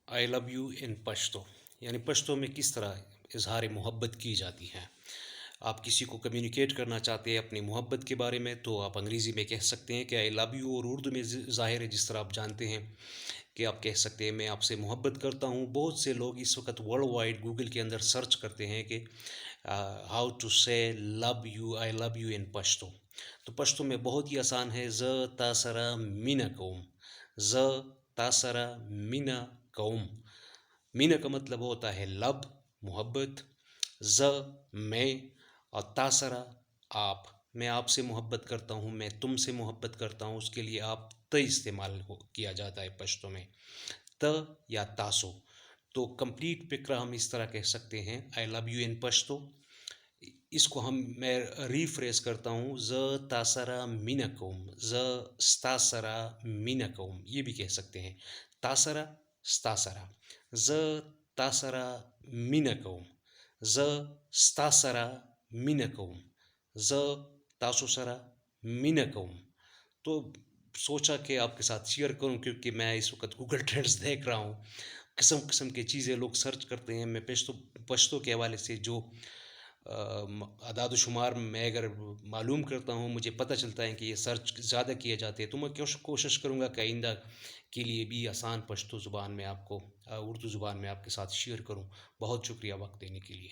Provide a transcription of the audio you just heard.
I love you in Pashto यानी पश्तो में किस तरह इजहार मोहब्बत की जाती है। आप किसी को कम्युनिकेट करना चाहते हैं अपनी मोहब्बत के बारे में तो आप अंग्रेज़ी में कह सकते हैं कि आई लव यू, और उर्दू में ज़ाहिर है जिस तरह आप जानते हैं कि आप कह सकते हैं मैं आपसे मोहब्बत करता हूँ। बहुत से लोग इस वक्त वर्ल्ड वाइड गूगल के अंदर सर्च करते हैं कि हाउ टू से love you, I love you in Pashto. तो पश्तो में बहुत ही आसान है, ज़ तासरा मीना कौम, ज़ तासरा मीना कौम। मीना का मतलब होता है लब, मोहब्बत, ज़ मैं, और तासरा आप। मैं आपसे मोहब्बत करता हूँ, मैं तुमसे मोहब्बत करता हूँ, उसके लिए आप त इस्तेमाल किया जाता है पश्तो में, त या तासो। तो कंप्लीट फिक्रा हम इस तरह कह सकते हैं, I love you in Pashto. इसको मैं रीफ्रेश करता हूँ, ज तासरा मिनकुम, ज स्तासरा मिनकुम, ये भी कह सकते हैं, तासरा स्तासरा, ज तासरा मिनकुम, ज स्तासरा मिनकुम, ज तासुसरा मिनकुम। तो सोचा कि आपके साथ शेयर करूं, क्योंकि मैं इस वक्त गूगल ट्रेंड्स देख रहा हूँ, किस्म किस्म की चीज़ें लोग सर्च करते हैं। मैं पश्तो के हवाले से जो अदाद शुमार मैं अगर मालूम करता हूँ, मुझे पता चलता है कि ये सर्च ज़्यादा किए जाते हैं। तो मैं कोशिश करूँगा कि आइंदा के लिए भी आसान पश्तो ज़ुबान में आपको उर्दू ज़ुबान में आपके साथ शेयर करूँ। बहुत शुक्रिया वक्त देने के लिए।